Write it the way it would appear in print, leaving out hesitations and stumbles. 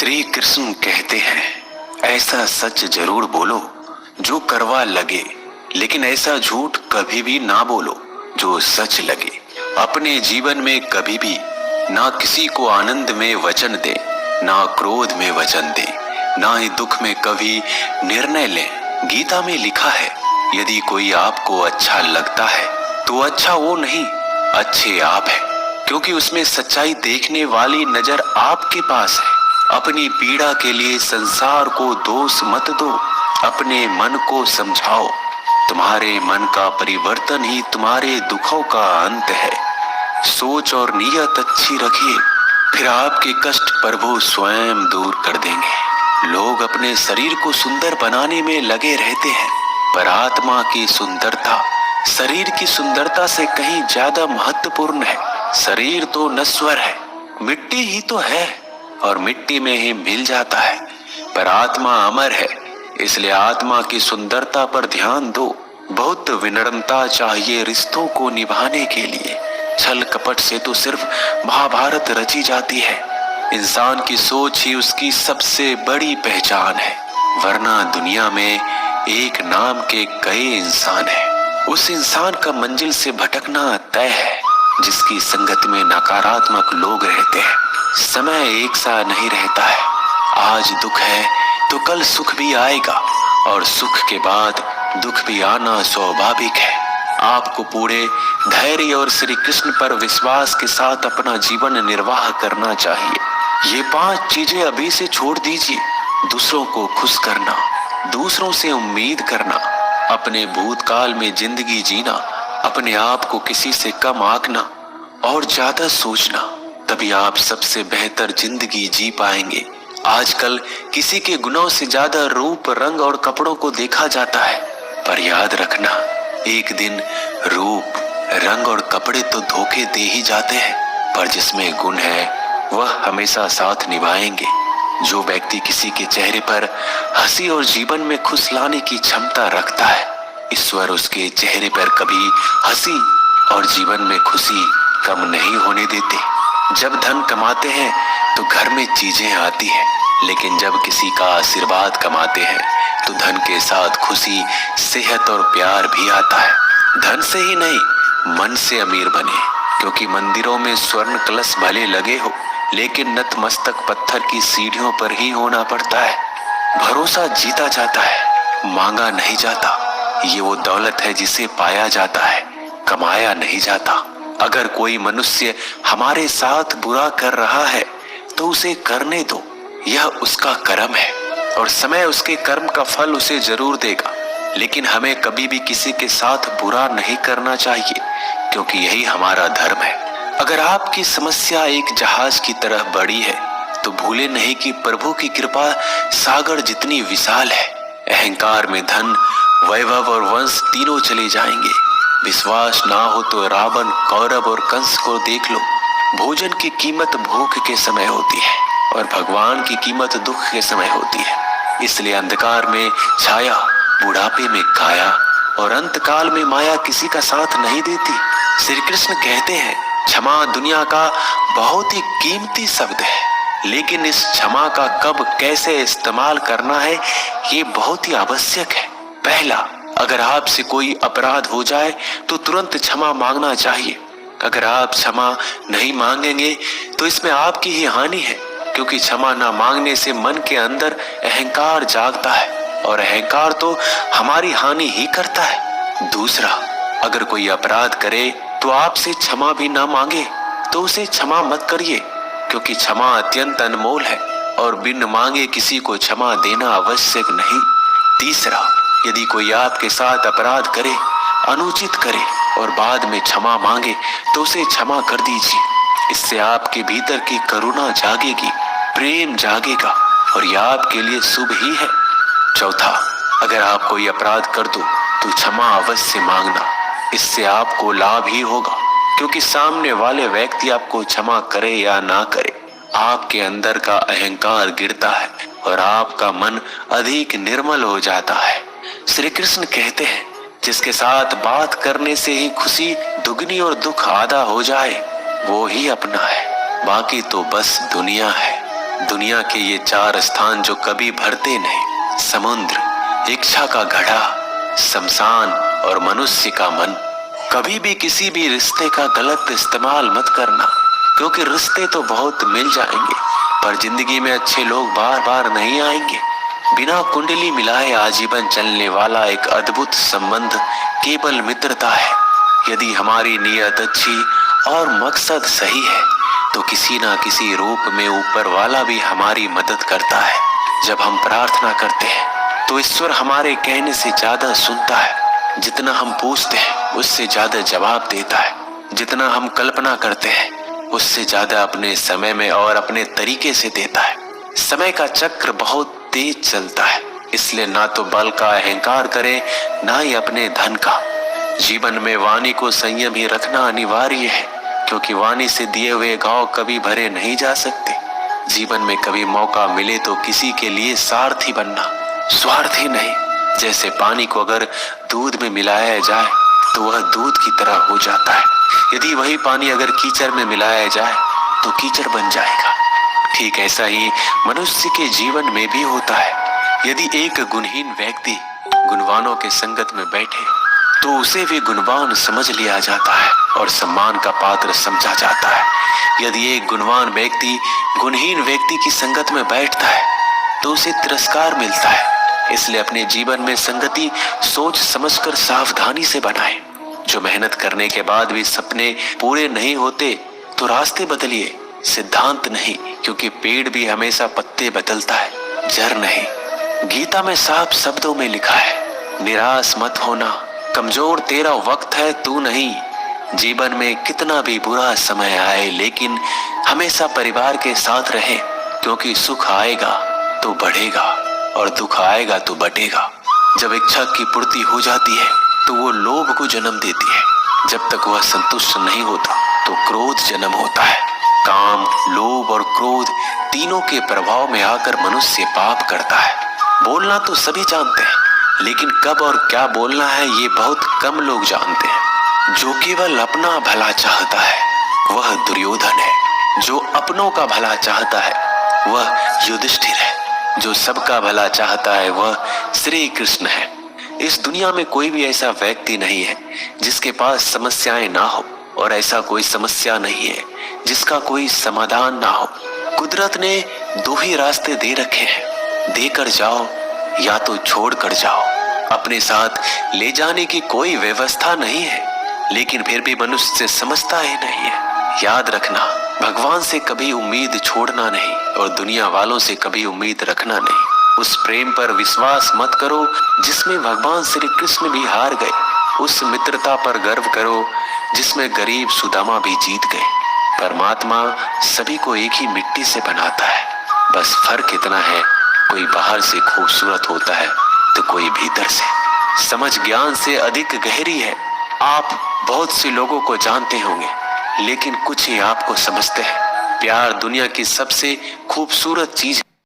श्री कृष्ण कहते हैं, ऐसा सच जरूर बोलो जो करवा लगे, लेकिन ऐसा झूठ कभी भी ना बोलो जो सच लगे। अपने जीवन में कभी भी ना किसी को आनंद में वचन दे, ना क्रोध में वचन दे, ना ही दुख में कभी निर्णय ले। गीता में लिखा है, यदि कोई आपको अच्छा लगता है तो अच्छा वो नहीं, अच्छे आप है, क्योंकि उसमें सच्चाई देखने वाली नजर आपके पास है। अपनी पीड़ा के लिए संसार को दोष मत दो, अपने मन को समझाओ। तुम्हारे मन का परिवर्तन ही तुम्हारे दुखों का अंत है। सोच और नियत अच्छी रखिए, फिर आपके कष्ट प्रभु स्वयं दूर कर देंगे। लोग अपने शरीर को सुंदर बनाने में लगे रहते हैं, पर आत्मा की सुंदरता शरीर की सुंदरता से कहीं ज्यादा महत्वपूर्ण है। शरीर तो नश्वर है, मिट्टी ही तो है और मिट्टी में ही मिल जाता है, पर आत्मा अमर है, इसलिए आत्मा की सुंदरता पर ध्यान दो। बहुत विनम्रता चाहिए रिश्तों को निभाने के लिए। छल कपट से तो सिर्फ महाभारत रची जाती है। इंसान की सोच ही उसकी सबसे बड़ी पहचान है, वरना दुनिया में एक नाम के कई इंसान हैं। उस इंसान का मंजिल से भटकना तय है जिसकी संगत में नकारात्मक लोग रहते हैं। समय एक सा नहीं रहता है, आज दुख है तो कल सुख भी आएगा, और सुख के बाद दुख भी आना स्वाभाविक है। आपको पूरे धैर्य और श्री कृष्ण पर विश्वास के साथ अपना जीवन निर्वाह करना चाहिए। ये 5 चीजें अभी से छोड़ दीजिए। दूसरों को खुश करना, दूसरों से उम्मीद करना, अपने भूतकाल में जिंदगी जीना, अपने आप को किसी से कम आंकना और ज्यादा सोचना, तभी आप सबसे बेहतर जिंदगी जी पाएंगे। आजकल किसी के गुणों से ज्यादा रूप, रंग और कपड़ों को देखा जाता है, पर याद रखना, एक दिन रूप, रंग और कपड़े तो धोखे दे ही जाते हैं, पर जिसमें गुण है वह हमेशा साथ निभाएंगे। जो व्यक्ति किसी के चेहरे पर हंसी और जीवन में खुश लाने की क्षमता रखता है, ईश्वर उसके चेहरे पर कभी हंसी और जीवन में खुशी कम नहीं होने देते। जब धन कमाते हैं तो घर में चीजें आती हैं, लेकिन जब किसी का आशीर्वाद कमाते हैं तो धन के साथ खुशी, सेहत और प्यार भी आता है। धन से ही नहीं, मन से अमीर बने, क्योंकि मंदिरों में स्वर्ण कलश भले लगे हो, लेकिन नतमस्तक पत्थर की सीढ़ियों पर ही होना पड़ता है। भरोसा जीता जाता है, मांगा नहीं जाता। ये वो दौलत है जिसे पाया जाता है, कमाया नहीं जाता। अगर कोई मनुष्य हमारे साथ बुरा कर रहा है तो उसे करने दो, यह उसका कर्म है और समय उसके कर्म का फल उसे जरूर देगा। लेकिन हमें कभी भी किसी के साथ बुरा नहीं करना चाहिए, क्योंकि यही हमारा धर्म है। अगर आपकी समस्या एक जहाज की तरह बड़ी है तो भूले नहीं कि प्रभु की कृपा सागर जितनी विशाल है। अहंकार में धन, वैभव और वंश तीनों चले जाएंगे। विश्वास ना हो तो रावण, कौरव और कंस को देख लो। भोजन की कीमत भूख के समय होती है और भगवान की कीमत दुख के समय होती है। इसलिए अंधकार में छाया, बुढ़ापे में काया और अंतकाल में माया किसी का साथ नहीं देती। श्री कृष्ण कहते हैं, क्षमा दुनिया का बहुत ही कीमती शब्द है, लेकिन इस क्षमा का कब कैसे इस्तेमाल करना है ये बहुत ही आवश्यक है। पहला, अगर आपसे कोई अपराध हो जाए तो तुरंत क्षमा मांगना चाहिए। अगर आप क्षमा नहीं मांगेंगे तो इसमें आपकी ही हानि है, क्योंकि क्षमा ना मांगने से मन के अंदर अहंकार जागता है और अहंकार तो हमारी हानि ही करता है। दूसरा, अगर कोई अपराध करे तो आपसे क्षमा भी ना मांगे तो उसे क्षमा मत करिए, क्योंकि क्षमा अत्यंत अनमोल है और बिन मांगे किसी को क्षमा देना आवश्यक नहीं। तीसरा, यदि कोई आपके साथ अपराध करे, अनुचित करे और बाद में क्षमा मांगे तो उसे क्षमा कर दीजिए। इससे आपके भीतर की करुणा जागेगी, प्रेम जागेगा और यह आपके लिए शुभ ही है। चौथा, अगर आप कोई अपराध कर दो तो क्षमा अवश्य मांगना, इससे आपको लाभ ही होगा, क्योंकि सामने वाले व्यक्ति आपको क्षमा करे या ना करे, आपके अंदर का अहंकार गिरता है और आपका मन अधिक निर्मल हो जाता है। श्री कृष्ण कहते हैं, जिसके साथ बात करने से ही खुशी दुगनी और दुख आधा हो जाए वो ही अपना है, बाकी तो बस दुनिया है। दुनिया के ये 4 स्थान जो कभी भरते नहीं, समुद्र, इच्छा का घड़ा, शमशान और मनुष्य का मन। कभी भी किसी भी रिश्ते का गलत इस्तेमाल मत करना, क्योंकि रिश्ते तो बहुत मिल जाएंगे पर जिंदगी में अच्छे लोग बार बार नहीं आएंगे। बिना कुंडली मिलाए आजीवन चलने वाला एक अद्भुत संबंध केवल मित्रता है। यदि हमारी नीयत अच्छी और मकसद सही है तो किसी ना किसी रूप में ऊपर वाला भी हमारी मदद करता है। जब हम प्रार्थना करते हैं तो ईश्वर हमारे कहने से ज्यादा सुनता है। जितना हम पूछते हैं उससे ज्यादा जवाब देता है। जितना हम कल्पना करते हैं उससे ज्यादा अपने समय में और अपने तरीके से देता है। समय का चक्र बहुत तेज चलता है, इसलिए ना तो बल का अहंकार करें ना ही अपने धन का। जीवन में वाणी को संयम ही रखना अनिवार्य है, क्योंकि वाणी से दिए हुए घाव कभी भरे नहीं जा सकते। जीवन में कभी मौका मिले तो किसी के लिए सारथी बनना, स्वार्थी नहीं। जैसे पानी को अगर दूध में मिलाया जाए तो वह दूध की तरह हो जाता है। यदि वही पानी अगर कीचड़ में मिलाया जाए तो कीचड़ बन जाएगा। ठीक ऐसा ही मनुष्य के जीवन में भी होता है। यदि एक गुणहीन व्यक्ति गुणवानों के संगत में बैठे तो उसे भी गुणवान समझ लिया जाता है और सम्मान का पात्र समझा जाता है। यदि एक गुणवान व्यक्ति गुणहीन व्यक्ति की संगत में बैठता है तो उसे तिरस्कार मिलता है। इसलिए अपने जीवन में संगति सोच समझकर सावधानी से बनाएं। जो मेहनत करने के बाद भी सपने पूरे नहीं होते तो रास्ते बदलिए, सिद्धांत नहीं, क्योंकि पेड़ भी हमेशा पत्ते बदलता है, जड़ नहीं। गीता में साफ शब्दों में लिखा है, निराश मत होना, कमजोर तेरा वक्त है तू नहीं। जीवन में कितना भी बुरा समय आए लेकिन हमेशा परिवार के साथ रहे, क्योंकि सुख आएगा तो बढ़ेगा और दुख आएगा तो बटेगा। जब इच्छा की पूर्ति हो जाती है तो वो लोभ को जन्म देती है। जब तक वह संतुष्ट नहीं होता तो क्रोध जन्म होता है। काम, लोभ और क्रोध तीनों के प्रभाव में आकर मनुष्य पाप करता है। बोलना तो सभी जानते हैं, लेकिन कब और क्या बोलना है ये बहुत कम लोग जानते हैं। जो केवल अपना भला चाहता है वह दुर्योधन है। जो अपनों का भला चाहता है वह युधिष्ठिर है। जो सबका भला चाहता है वह श्री कृष्ण है। इस दुनिया में कोई भी ऐसा व्यक्ति नहीं है जिसके पास समस्याएं ना हो, और ऐसा कोई समस्या नहीं है जिसका कोई समाधान ना हो। कुदरत ने 2 ही रास्ते दे रखे हैं, देकर जाओ या तो छोड़ कर जाओ। अपने साथ ले जाने की कोई व्यवस्था नहीं है, लेकिन फिर भी मनुष्य समझता ही नहीं है। याद रखना, भगवान से कभी उम्मीद छोड़ना नहीं और दुनिया वालों से कभी उम्मीद रखना नहीं। उस प्रेम पर विश्वास मत करो जिसमें भगवान श्री कृष्ण भी हार गए। उस मित्रता पर गर्व करो जिसमें गरीब सुदामा भी जीत गए। परमात्मा सभी को एक ही मिट्टी से बनाता है, बस फर्क इतना है, कोई बाहर से खूबसूरत होता है तो कोई भीतर से। समझ ज्ञान से अधिक गहरी है। आप बहुत से लोगों को जानते होंगे, लेकिन कुछ ही आपको समझते हैं। प्यार दुनिया की सबसे खूबसूरत चीज